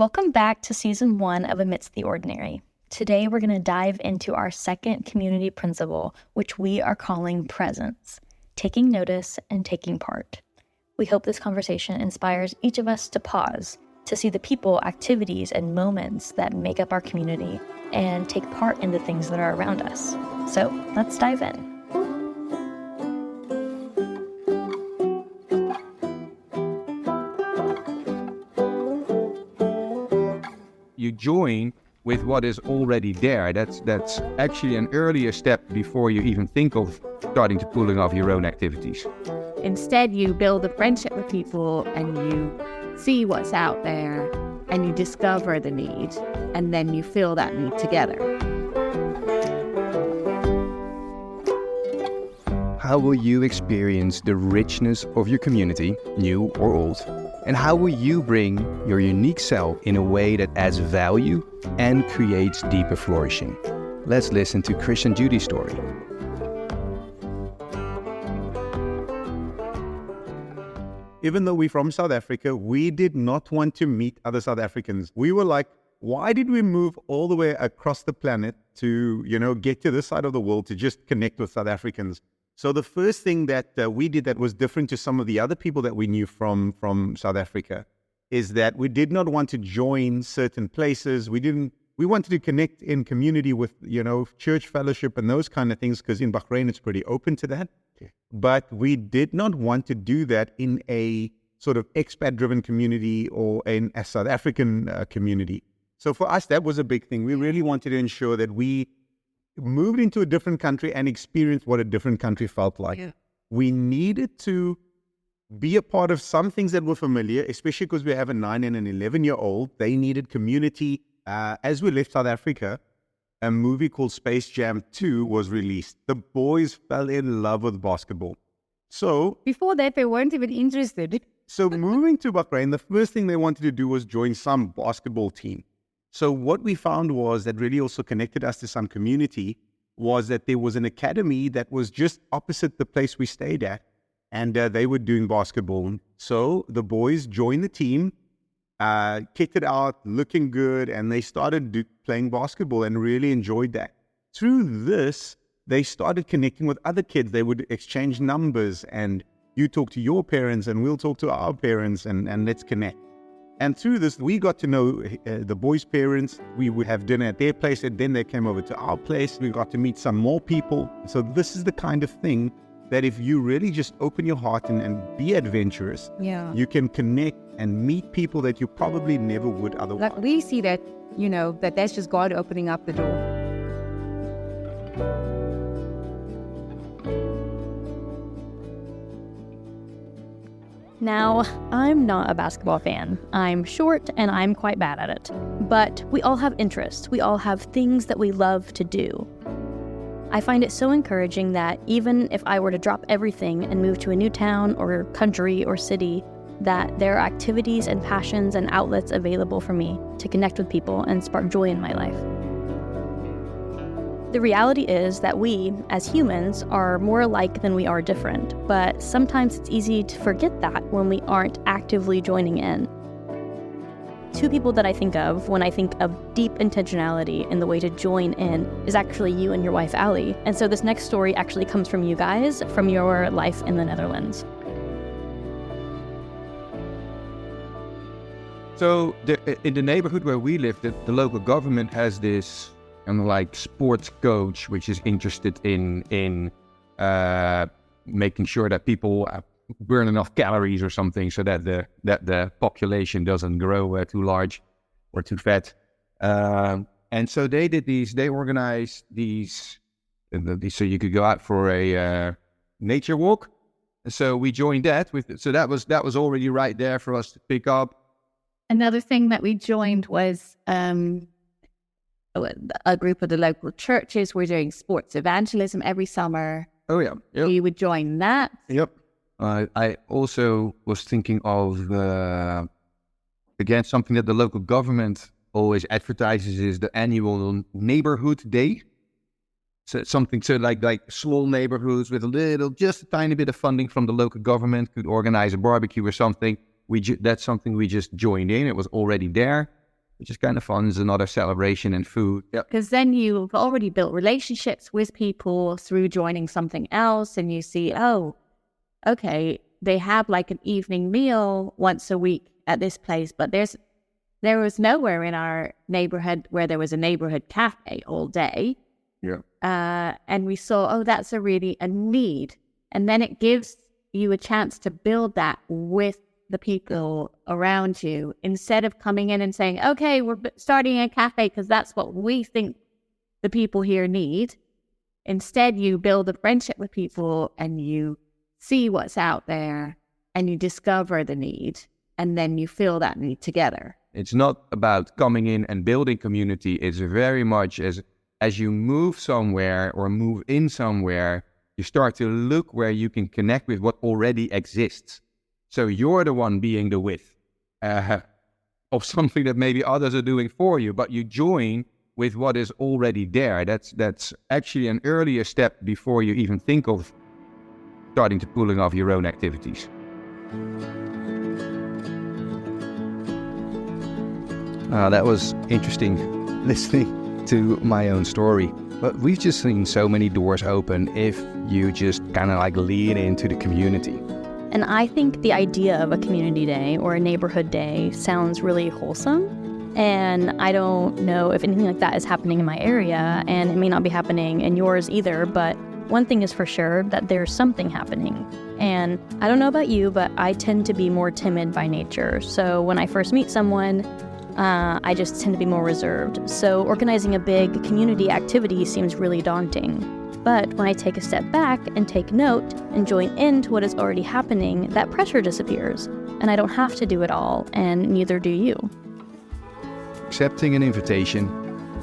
Welcome back to Season 1 of Amidst the Ordinary. Today we're going to dive into our second community principle, which we are calling presence, taking notice and taking part. We hope this conversation inspires each of us to pause, to see the people, activities, and moments that make up our community, and take part in the things that are around us. So let's dive in. You join with what is already there. That's actually an earlier step before you even think of starting to pulling off your own activities. Instead, you build a friendship with people and you see what's out there and you discover the need and then you fill that need together. How will you experience the richness of your community, new or old? And how will you bring your unique self in a way that adds value and creates deeper flourishing? Let's listen to Chris and Judy's story. Even though we're from South Africa, we did not want to meet other South Africans. We were like, why did we move all the way across the planet to, get to this side of the world to just connect with South Africans? So the first thing that we did that was different to some of the other people that we knew from South Africa is that we did not want to join certain places. We wanted to connect in community with, church fellowship and those kind of things, because in Bahrain, it's pretty open to that. Okay. But we did not want to do that in a sort of expat-driven community or in a South African community. So for us, that was a big thing. We really wanted to ensure that we moved into a different country and experienced what a different country felt like. Yeah. We needed to be a part of some things that were familiar, especially because we have a 9 and an 11-year-old. They needed community. As we left South Africa, a movie called Space Jam 2 was released. The boys fell in love with basketball. So before that, they weren't even interested. So moving to Bahrain, the first thing they wanted to do was join some basketball team. So what we found was that really also connected us to some community was that there was an academy that was just opposite the place we stayed at, and they were doing basketball. So the boys joined the team, kicked it out, looking good, and they started playing basketball and really enjoyed that. Through this, they started connecting with other kids. They would exchange numbers, and you talk to your parents, and we'll talk to our parents, and let's connect. And through this, we got to know the boys' parents. We would have dinner at their place, and then they came over to our place. We got to meet some more people. So this is the kind of thing that if you really just open your heart and be adventurous, you can connect and meet people that you probably never would otherwise. Like we see that, that's just God opening up the door. Now, I'm not a basketball fan. I'm short and I'm quite bad at it. But we all have interests. We all have things that we love to do. I find it so encouraging that even if I were to drop everything and move to a new town or country or city, that there are activities and passions and outlets available for me to connect with people and spark joy in my life. The reality is that we, as humans, are more alike than we are different, but sometimes it's easy to forget that when we aren't actively joining in. Two people that I think of when I think of deep intentionality in the way to join in is actually you and your wife, Ali. And so this next story actually comes from you guys, from your life in the Netherlands. So in the neighborhood where we live, the local government has this sports coach, which is interested in making sure that people burn enough calories or something, so that the population doesn't grow too large or too fat. And so they organized these, so you could go out for a nature walk. So we joined that so that was already right there for us to pick up. Another thing that we joined was a group of the local churches were doing sports evangelism every summer. Oh, yeah. Yep. We would join that. Yep. I also was thinking of, again, something that the local government always advertises is the annual neighborhood day. So something like small neighborhoods with just a tiny bit of funding from the local government could organize a barbecue or something. That's something we just joined in. It was already there. which is kind of fun. It's another celebration and food. Yep. Because then you've already built relationships with people through joining something else, and you see, oh, okay, they have like an evening meal once a week at this place, but there was nowhere in our neighborhood where there was a neighborhood cafe all day. Yeah. And we saw, oh, that's really a need. And then it gives you a chance to build that with the people around you, instead of coming in and saying, okay, we're starting a cafe because that's what we think the people here need. Instead, you build a friendship with people and you see what's out there and you discover the need, and then you fill that need together. It's not about coming in and building community. It's very much as you move somewhere or move in somewhere, you start to look where you can connect with what already exists. So you're the one being the width of something that maybe others are doing for you, but you join with what is already there. That's actually an earlier step before you even think of starting to pulling off your own activities. That was interesting listening to my own story. But we've just seen so many doors open if you just kind of like lean into the community. And I think the idea of a community day or a neighborhood day sounds really wholesome. And I don't know if anything like that is happening in my area, and it may not be happening in yours either, but one thing is for sure, that there's something happening. And I don't know about you, but I tend to be more timid by nature. So when I first meet someone, I just tend to be more reserved. So organizing a big community activity seems really daunting. But when I take a step back and take note and join into what is already happening, that pressure disappears. And I don't have to do it all, and neither do you. Accepting an invitation,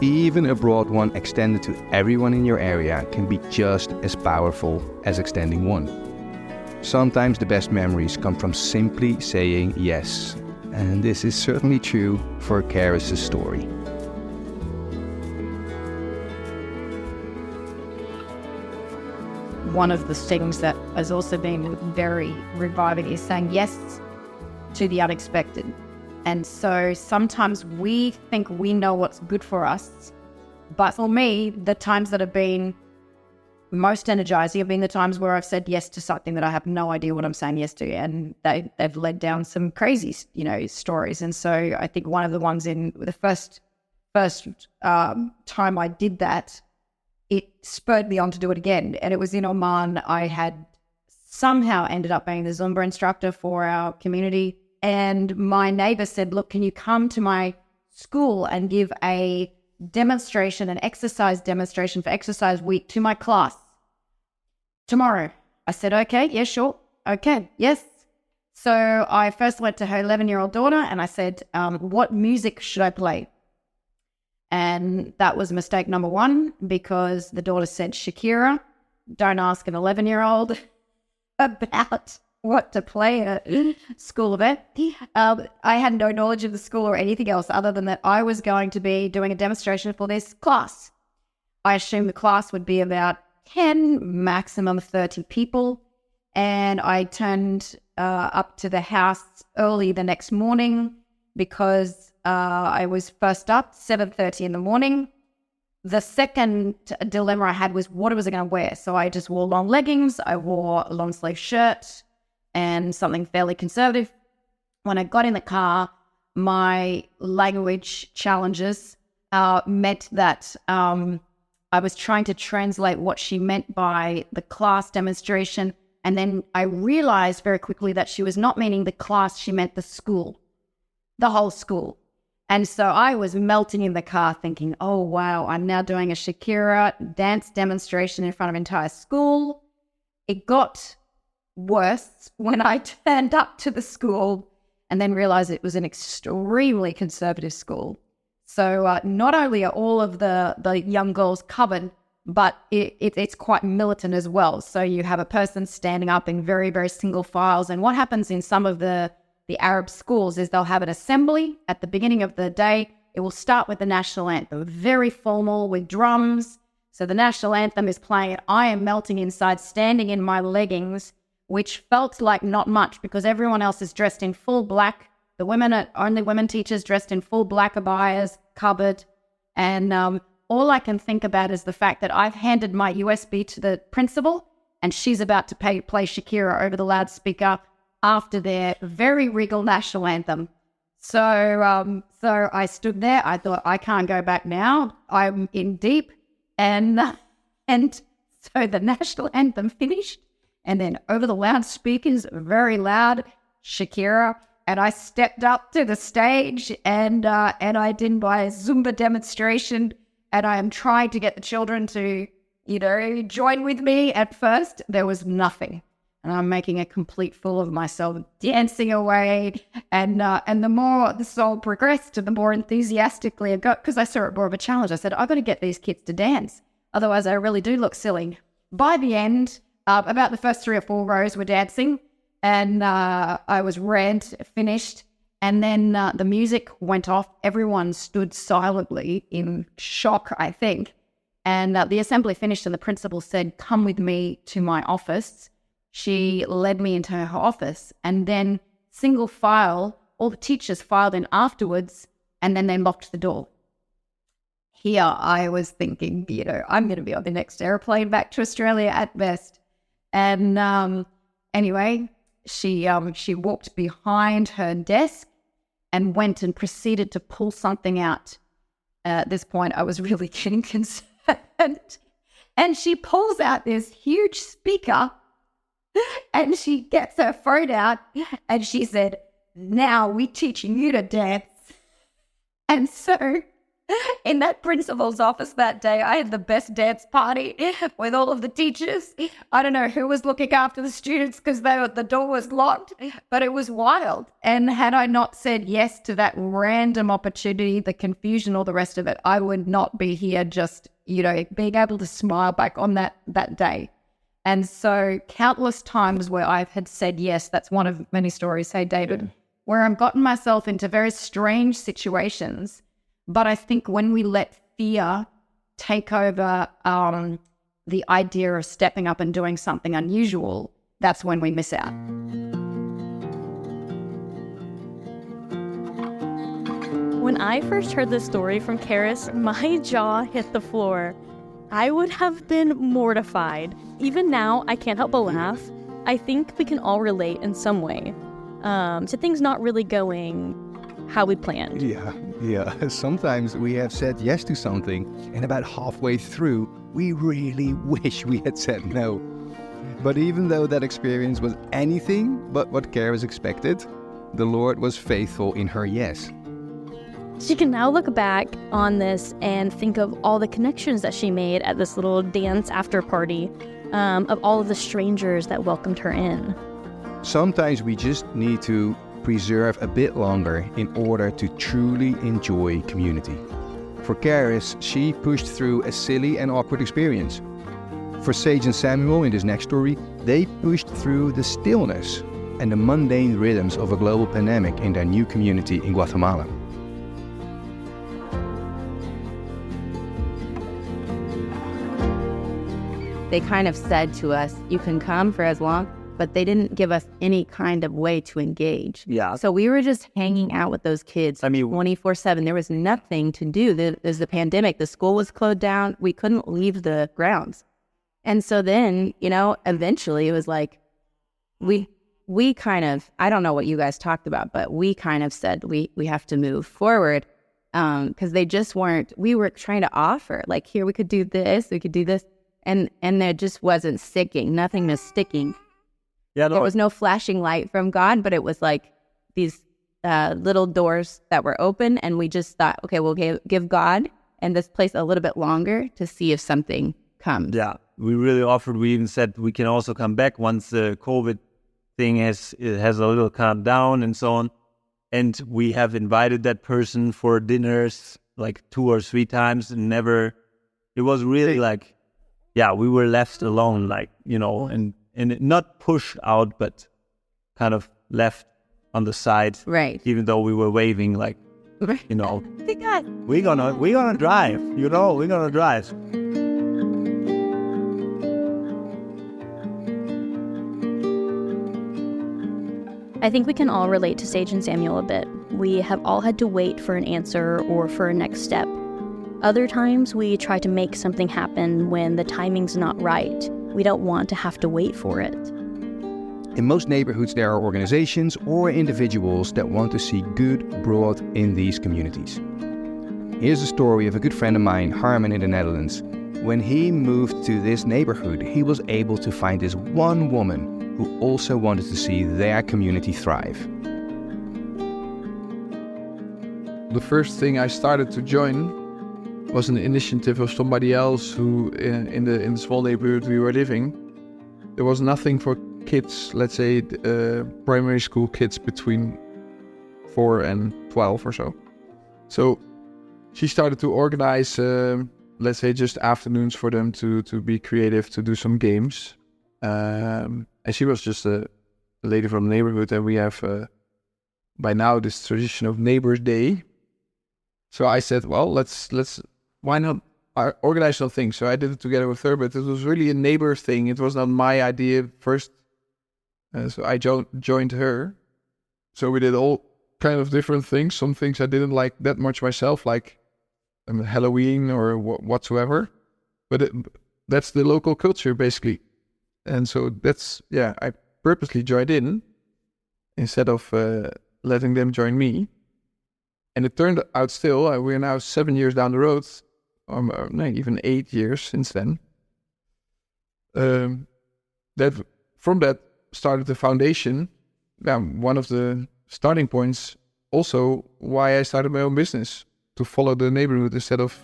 even a broad one extended to everyone in your area, can be just as powerful as extending one. Sometimes the best memories come from simply saying yes. And this is certainly true for Karis's story. One of the things that has also been very reviving is saying yes to the unexpected. And so sometimes we think we know what's good for us. But for me, the times that have been most energizing have been the times where I've said yes to something that I have no idea what I'm saying yes to. And they've led down some crazy, stories. And so I think one of the ones in the first time I did that, it spurred me on to do it again. And it was in Oman. I had somehow ended up being the Zumba instructor for our community. And my neighbor said, look, can you come to my school and give a demonstration, an exercise demonstration for exercise week to my class tomorrow? I said, okay, yeah, sure. Okay, yes. So I first went to her 11-year-old daughter and I said, what music should I play? And that was mistake number one, because the daughter said Shakira. Don't ask an 11-year-old about what to play at a school event. I had no knowledge of the school or anything else other than that I was going to be doing a demonstration for this class. I assumed the class would be about 10, maximum 30 people. And I turned up to the house early the next morning because I was first up, 7:30 in the morning. The second dilemma I had was what was I going to wear? So I just wore long leggings. I wore a long sleeve shirt and something fairly conservative. When I got in the car, my language challenges meant that I was trying to translate what she meant by the class demonstration. And then I realized very quickly that she was not meaning the class, she meant the school, the whole school. And so I was melting in the car thinking, oh, wow, I'm now doing a Shakira dance demonstration in front of an entire school. It got worse when I turned up to the school and then realized it was an extremely conservative school. So not only are all of the young girls covered, but it's quite militant as well. So you have a person standing up in very, very single files. And what happens in some of the Arab schools is they'll have an assembly at the beginning of the day. It will start with the national anthem, very formal with drums. So the national anthem is playing. I am melting inside, standing in my leggings, which felt like not much because everyone else is dressed in full black The women are only women teachers dressed in full black abayas, covered. And all I can think about is the fact that I've handed my USB to the principal and she's about to play Shakira over the loudspeaker after their very regal national anthem. So I stood there. I thought, I can't go back now. I'm in deep. And so the national anthem finished. And then over the loudspeakers, very loud, Shakira. And I stepped up to the stage and I did my Zumba demonstration. And I am trying to get the children to, join with me. At first, there was nothing. And I'm making a complete fool of myself, dancing away. And the more the song progressed, the more enthusiastically I got, because I saw it more of a challenge. I said, I've got to get these kids to dance. Otherwise, I really do look silly. By the end, about the first 3 or 4 rows were dancing. And I was finished. And then the music went off. Everyone stood silently in shock, I think. And the assembly finished and the principal said, come with me to my office. She led me into her office and then single file, all the teachers filed in afterwards, and then they locked the door. Here I was thinking, I'm going to be on the next airplane back to Australia at best. And anyway, she walked behind her desk and went and proceeded to pull something out. At this point, I was really getting concerned. And she pulls out this huge speaker and she gets her phone out and she said, now we're teaching you to dance. And so in that principal's office that day, I had the best dance party with all of the teachers. I don't know who was looking after the students because the door was locked, but it was wild. And had I not said yes to that random opportunity, the confusion, all the rest of it, I would not be here just, being able to smile back on that day. And so countless times where I had said yes, that's one of many stories, hey, David, where I've gotten myself into very strange situations. But I think when we let fear take over the idea of stepping up and doing something unusual, that's when we miss out. When I first heard this story from Karis, my jaw hit the floor. I would have been mortified. Even now, I can't help but laugh. I think we can all relate in some way to things not really going how we planned. Yeah. Sometimes we have said yes to something, and about halfway through, we really wish we had said no. But even though that experience was anything but what Karis expected, the Lord was faithful in her yes. She can now look back on this and think of all the connections that she made at this little dance after party, of all of the strangers that welcomed her in. Sometimes we just need to preserve a bit longer in order to truly enjoy community. For Karis, she pushed through a silly and awkward experience. For Sage and Samuel in this next story, they pushed through the stillness and the mundane rhythms of a global pandemic in their new community in Guatemala. They kind of said to us, you can come for as long, but they didn't give us any kind of way to engage. Yeah. So we were just hanging out with those kids 24/7. There was nothing to do. There's the pandemic. The school was closed down. We couldn't leave the grounds. And so then, eventually it was like, we kind of, I don't know what you guys talked about, but we kind of said we have to move forward because they just weren't, we were trying to offer, like, here, we could do this, we could do this. And there just wasn't sticking. Nothing was sticking. Yeah, There was no flashing light from God, but it was like these little doors that were open. And we just thought, okay, we'll give God and this place a little bit longer to see if something comes. Yeah, we really offered. We even said we can also come back once the COVID thing has a little calmed down and so on. And we have invited that person for dinners like 2 or 3 times and never, it was really like, yeah, we were left alone, like, and not pushed out, but kind of left on the side. Right. Even though we were waving, like, Thank God. we're gonna drive, we're gonna drive. I think we can all relate to Sage and Samuel a bit. We have all had to wait for an answer or for a next step. Other times we try to make something happen when the timing's not right. We don't want to have to wait for it. In most neighborhoods, there are organizations or individuals that want to see good brought in these communities. Here's the story of a good friend of mine, Harmon, in the Netherlands. When he moved to this neighborhood, he was able to find this one woman who also wanted to see their community thrive. The first thing I started to join was an initiative of somebody else who, in the small neighborhood we were living, there was nothing for kids, let's say primary school kids between 4 and 12 or so. So she started to organize, let's say, just afternoons for them to be creative, to do some games. And she was just a lady from the neighborhood, and we have by now this tradition of Neighbors' Day. So I said, well, let's why not organize something? So I did it together with her, but it was really a neighbor thing. It was not my idea first. So I joined her. So we did all kind of different things. Some things I didn't like that much myself, like Halloween or whatsoever. But that's the local culture, basically. And so I purposely joined in instead of letting them join me. And it turned out still, we're now 7 years down the road, even 8 years since then. That from that started the foundation. One of the starting points also why I started my own business, to follow the neighborhood instead of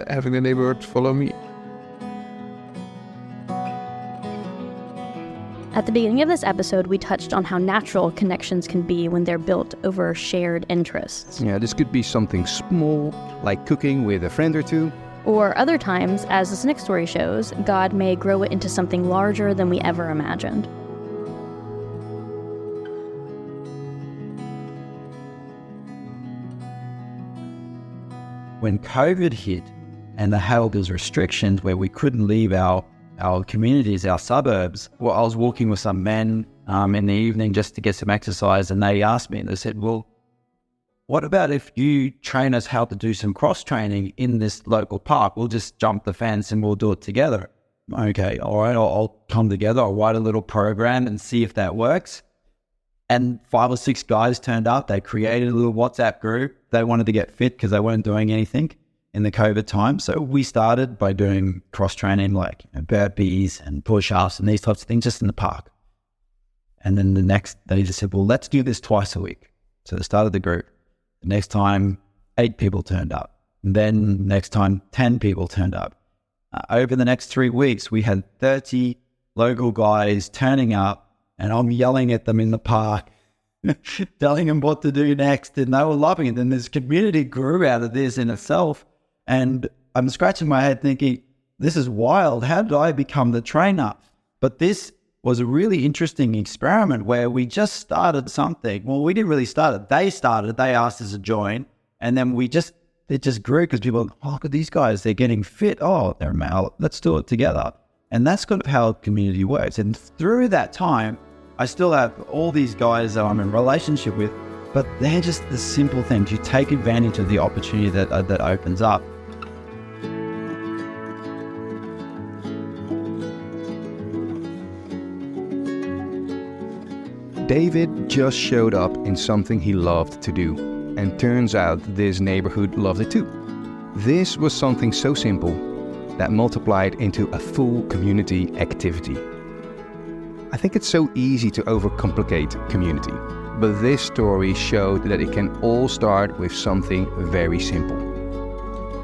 having the neighborhood follow me. At the beginning of this episode, we touched on how natural connections can be when they're built over shared interests. Yeah, this could be something small, like cooking with a friend or two. Or other times, as this next story shows, God may grow it into something larger than we ever imagined. When COVID hit and they had all those restrictions where we couldn't leave our communities, our suburbs, well, I was walking with some men in the evening just to get some exercise, and they asked me, and they said, well, what about if you train us how to do some cross-training in this local park? We'll just jump the fence and we'll do it together. Okay, all right, I'll come together, I'll write a little program and see if that works. And 5 or 6 guys turned up. They created a little WhatsApp group. They wanted to get fit because they weren't doing anything in the COVID time. So we started by doing cross-training like burpees and push-ups and these types of things just in the park. And then the next, they just said, well, let's do this twice a week. So they started the group. The next time, 8 people turned up. And then next time, 10 people turned up. Over the next 3 weeks, we had 30 local guys turning up, and I'm yelling at them in the park, telling them what to do next, and they were loving it. And this community grew out of this in itself. And I'm scratching my head thinking, this is wild. How did I become the trainer? But this was a really interesting experiment where we just started something. Well, we didn't really start it. They started, they asked us to join. And then it just grew because people were, oh, look at these guys, they're getting fit. Oh, they're male. Let's do it together. And that's kind of how community works. And through that time, I still have all these guys that I'm in relationship with, but they're just the simple things. You take advantage of the opportunity that opens up. David just showed up in something he loved to do, and turns out this neighborhood loved it too. This was something so simple that multiplied into a full community activity. I think it's so easy to overcomplicate community, but this story showed that it can all start with something very simple.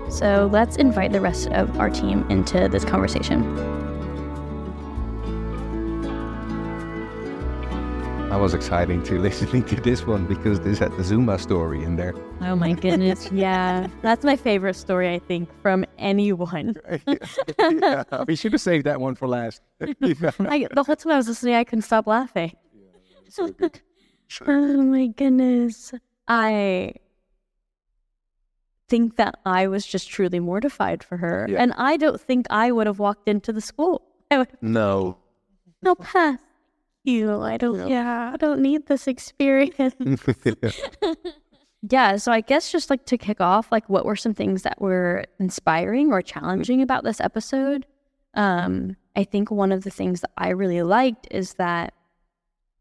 So let's invite the rest of our team into this conversation. I was excited to listening to this one because this had the Zumba story in there. Oh my goodness, yeah. That's my favorite story, I think, from anyone. Yeah, we should have saved that one for last. The whole time I was listening, I couldn't stop laughing. So good. Oh my goodness. I think that I was just truly mortified for her. Yeah. And I don't think I would have walked into the school. No. No pass. I don't need this experience. Yeah, so I guess just like to kick off, like what were some things that were inspiring or challenging about this episode? I think one of the things that I really liked is that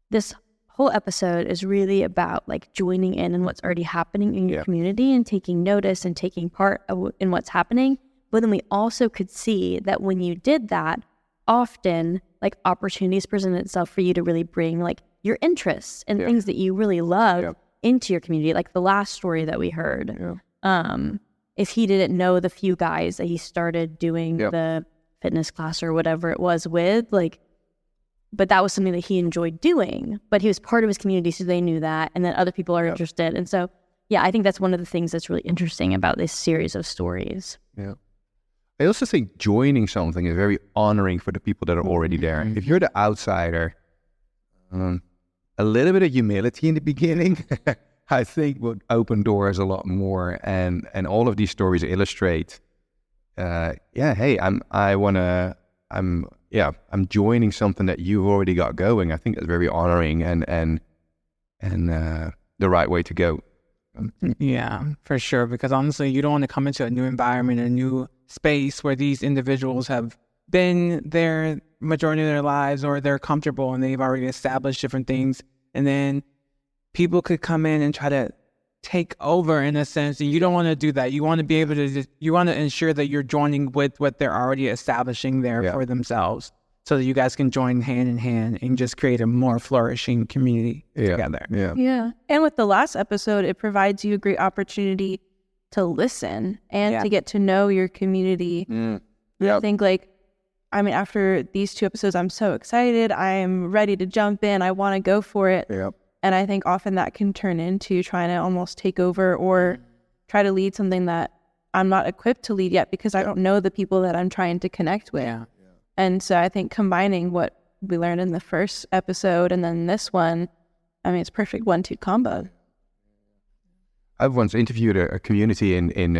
this whole episode is really about like joining in what's already happening in your community and taking notice and taking part in what's happening. But then we also could see that when you did that, often like opportunities present itself for you to really bring like your interests and things that you really love into your community. Like the last story that we heard, if he didn't know the few guys that he started doing the fitness class or whatever it was with, like, but that was something that he enjoyed doing, but he was part of his community, so they knew that, and then other people are interested. And so, I think that's one of the things that's really interesting about this series of stories. Yeah. I also think joining something is very honoring for the people that are already there. If you're the outsider, a little bit of humility in the beginning, I think would open doors a lot more. And all of these stories illustrate, hey, I'm joining something that you've already got going. I think that's very honoring and the right way to go. Yeah, for sure. Because honestly, you don't want to come into a new environment, a new space where these individuals have been there majority of their lives, or they're comfortable and they've already established different things. And then people could come in and try to take over in a sense. And you don't want to do that. You want to be able to, you want to ensure that you're joining with what they're already establishing there for themselves, so that you guys can join hand in hand and just create a more flourishing community together. Yeah. And with the last episode, it provides you a great opportunity to listen and to get to know your community. I think after these 2 episodes, I'm so excited. I'm ready to jump in. I want to go for it. And I think often that can turn into trying to almost take over or try to lead something that I'm not equipped to lead yet, because I don't know the people that I'm trying to connect with. And so I think combining what we learned in the first episode and then this one, it's perfect 1-2 combo. I've once interviewed a community in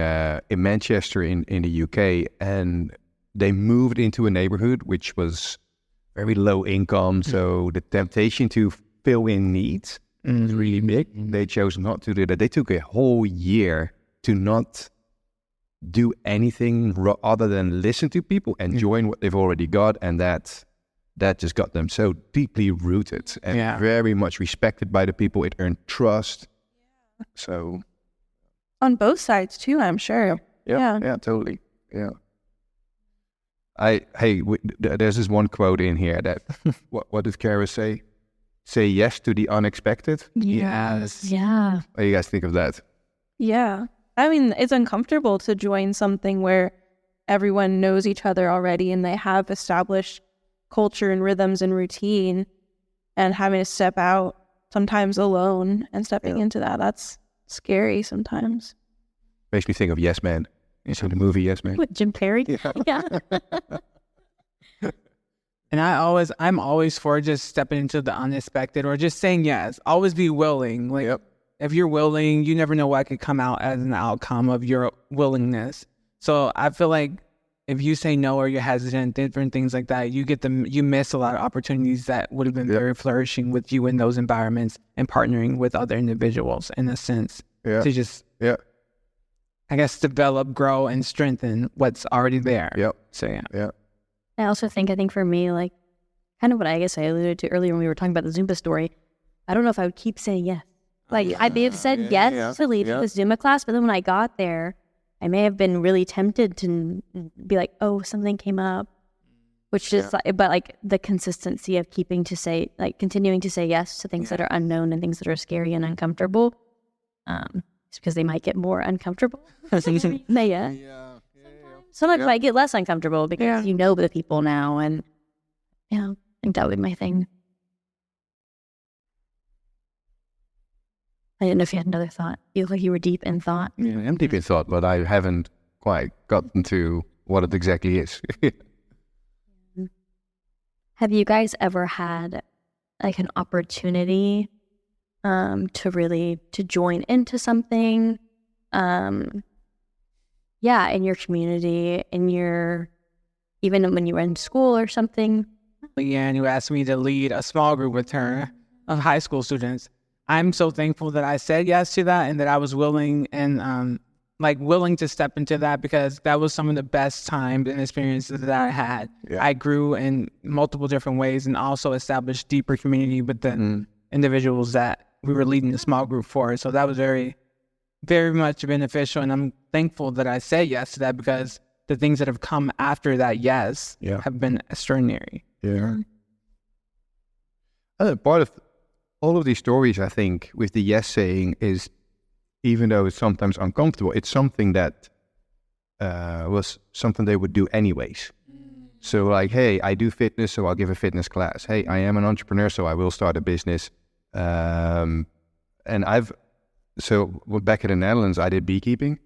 Manchester in the UK, and they moved into a neighborhood which was very low income. So the temptation to fill in needs is really big. They chose not to do that. They took a whole year to not do anything other than listen to people and join what they've already got, and that just got them so deeply rooted and very much respected by the people. It earned trust. So on both sides too, I'm sure. Yeah, totally. Yeah. There's this one quote in here that what did Kara say? Say yes to the unexpected. Yes. Yeah. What do you guys think of that? Yeah. It's uncomfortable to join something where everyone knows each other already and they have established culture and rhythms and routine, and having to step out sometimes alone and stepping into that's scary sometimes. Makes me think of Yes Man. You saw the movie Yes Man? With Jim Carrey? Yeah. And I'm always for just stepping into the unexpected or just saying yes. Always be willing. If you're willing, you never know what could come out as an outcome of your willingness. So I feel like if you say no or you're hesitant, different things like that, you miss a lot of opportunities that would have been very flourishing with you in those environments and partnering with other individuals in a sense to just, I guess, develop, grow, and strengthen what's already there. So I also think for me, like kind of what I guess I alluded to earlier when we were talking about the Zumba story, I don't know if I would keep saying yes. Like I may have said yes to leading the Zumba class, but then when I got there, I may have been really tempted to be like, oh, something came up, which is but like the consistency of continuing to say yes to things that are unknown and things that are scary and uncomfortable, it's because they might get more uncomfortable. Sometimes I get less uncomfortable because you know the people now, and I think that would be my thing. I didn't know if you had another thought. You look like you were deep in thought. Yeah, I'm deep in thought, but I haven't quite gotten to what it exactly is. Have you guys ever had like an opportunity to join into something? In your community, even when you were in school or something? Leanne, who asked me to lead a small group with her of high school students. I'm so thankful that I said yes to that and that I was willing and willing to step into that, because that was some of the best times and experiences that I had. Yeah. I grew in multiple different ways and also established deeper community with the individuals that we were leading the small group for. So that was very, very much beneficial. And I'm thankful that I said yes to that, because the things that have come after that yes have been extraordinary. Yeah. Part of all of these stories, I think, with the yes saying is, even though it's sometimes uncomfortable, it's something that was something they would do anyways. So like, hey, I do fitness, so I'll give a fitness class. Hey, I am an entrepreneur, so I will start a business. And back in the Netherlands, I did beekeeping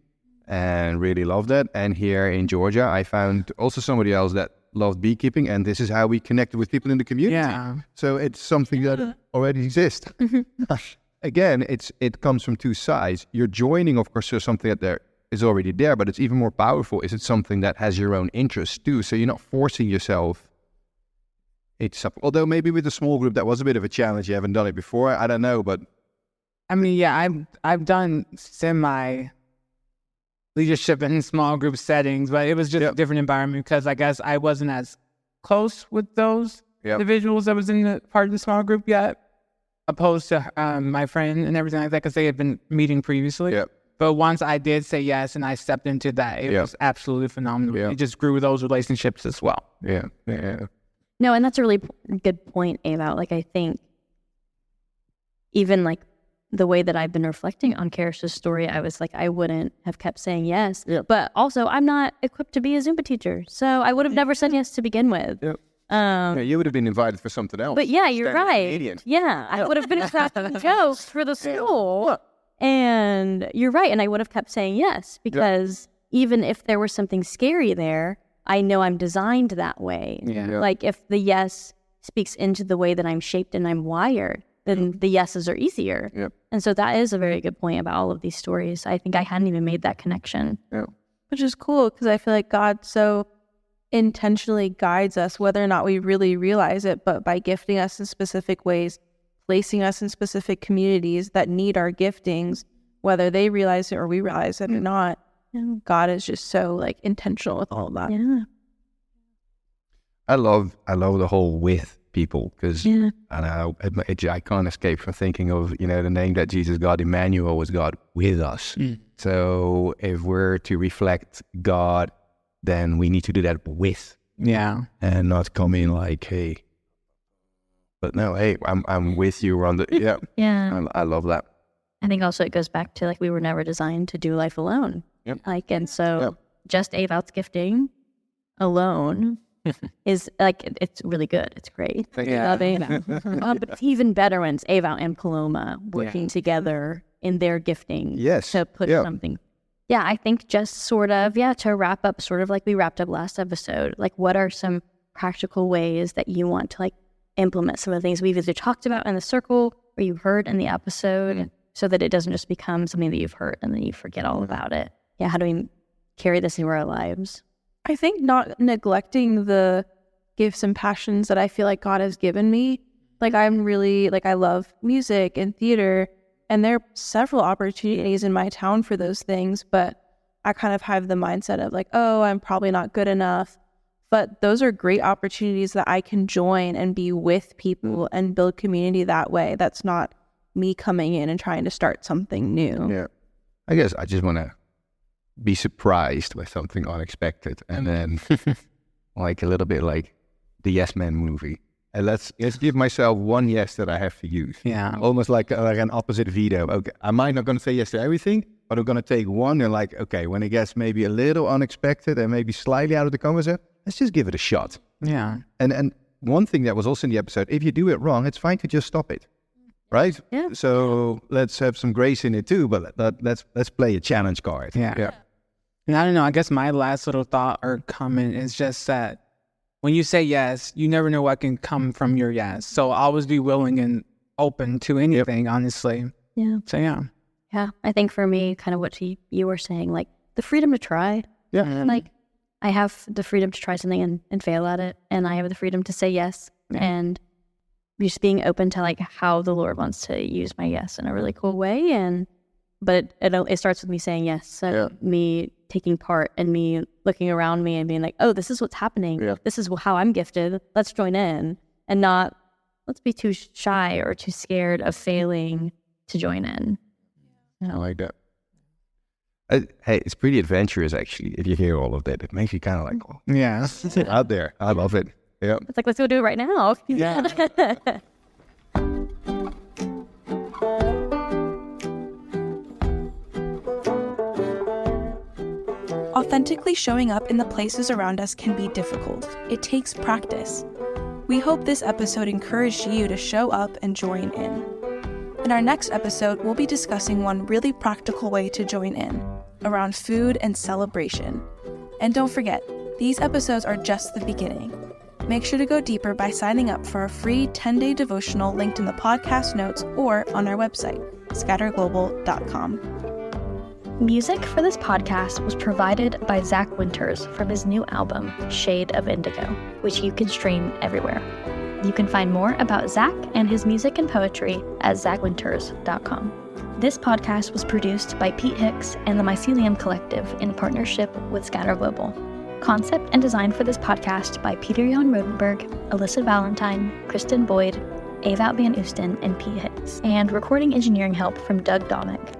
and really loved that. And here in Georgia, I found also somebody else that loved beekeeping, and this is how we connected with people in the community. Yeah. So it's something that already exists. Again, it comes from two sides. You're joining, of course, to something that there is already there, but it's even more powerful. Is it something that has your own interest too? So you're not forcing yourself. It's something, although maybe with a small group that was a bit of a challenge. You haven't done it before. I don't know, but I mean, yeah, I've done semi leadership in small group settings, but it was just a different environment, because I guess I wasn't as close with those individuals that was in the part of the small group yet, opposed to my friend and everything like that, because they had been meeting previously. Yep. But once I did say yes and I stepped into that, it was absolutely phenomenal. It just grew those relationships as well. Yeah. No, and that's a really good point, Ava. Like, I think even like the way that I've been reflecting on Karish's story, I was like, I wouldn't have kept saying yes. Yep. But also, I'm not equipped to be a Zumba teacher, so I would have never said yes to begin with. Yep. You would have been invited for something else. But yeah, you're right. Canadian. Yeah, I would have been cracking jokes for the school. And you're right. And I would have kept saying yes, because even if there was something scary there, I know I'm designed that way. Yeah. Like, if the yes speaks into the way that I'm shaped and I'm wired, then the yeses are easier. Yep. And so that is a very good point about all of these stories. I think I hadn't even made that connection. Yep. Which is cool, because I feel like God so intentionally guides us, whether or not we really realize it, but by gifting us in specific ways, placing us in specific communities that need our giftings, whether they realize it or we realize it or not. God is just so like intentional with all of that. Yeah. I love the whole with people, because I can't escape from thinking of, the name that Jesus got, Emmanuel, was God with us. So if we're to reflect God, then we need to do that with. Yeah. And not come in like, hey, but no, hey, I'm with you. We're on the, Yeah. I love that. I think also it goes back to like, we were never designed to do life alone. Yep. Like, and so just Ava's gifting alone is like, it's really good. It's great. Love Ava. But it's even better when it's Ava and Paloma working together in their gifting to put something. Yeah, I think just sort of, to wrap up, sort of like we wrapped up last episode, like, what are some practical ways that you want to like implement some of the things we've either talked about in the circle or you heard in the episode, so that it doesn't just become something that you've heard and then you forget all about it. Yeah, how do we carry this into our lives? I think not neglecting the gifts and passions that I feel like God has given me. Like, I'm really, like, I love music and theater, and there are several opportunities in my town for those things, but I kind of have the mindset of like, oh, I'm probably not good enough. But those are great opportunities that I can join and be with people and build community that way. That's not me coming in and trying to start something new. Yeah. I guess I just want to be surprised with something unexpected, and then like a little bit like the Yes Man movie. And let's give myself one yes that I have to use. Yeah. Almost like an opposite veto. Okay, I might not going to say yes to everything, but I'm going to take one and like, okay, when it gets maybe a little unexpected and maybe slightly out of the comfort zone, let's just give it a shot. Yeah. And one thing that was also in the episode, if you do it wrong, it's fine to just stop it. Right? Yeah. So let's have some grace in it too, but let's play a challenge card. Yeah. And I don't know, I guess my last little thought or comment is just that when you say yes, you never know what can come from your yes. So always be willing and open to anything, honestly. Yeah. So yeah. Yeah. I think for me, kind of what you were saying, like the freedom to try. Yeah. Like, I have the freedom to try something and fail at it. And I have the freedom to say yes and just being open to like how the Lord wants to use my yes in a really cool way. But it starts with me saying yes, so me taking part and me looking around me and being like, oh, this is what's happening. Yeah. This is how I'm gifted. Let's join in, and not let's be too shy or too scared of failing to join in. I like that. Hey, it's pretty adventurous actually. If you hear all of that, it makes you kind of like, oh, yeah, out there. I love it. Yeah, it's like, let's go do it right now. Yeah. Authentically showing up in the places around us can be difficult. It takes practice. We hope this episode encouraged you to show up and join in. In our next episode, we'll be discussing one really practical way to join in, around food and celebration. And don't forget, these episodes are just the beginning. Make sure to go deeper by signing up for a free 10-day devotional linked in the podcast notes or on our website, scatterglobal.com. Music for this podcast was provided by Zach Winters from his new album, Shade of Indigo, which you can stream everywhere. You can find more about Zach and his music and poetry at zachwinters.com. This podcast was produced by Pete Hicks and the Mycelium Collective in partnership with Scatter Global. Concept and design for this podcast by Peter Jan Rodenberg, Alyssa Valentine, Kristen Boyd, Ewout Van Oosten, and Pete Hicks. And recording engineering help from Doug Dommick.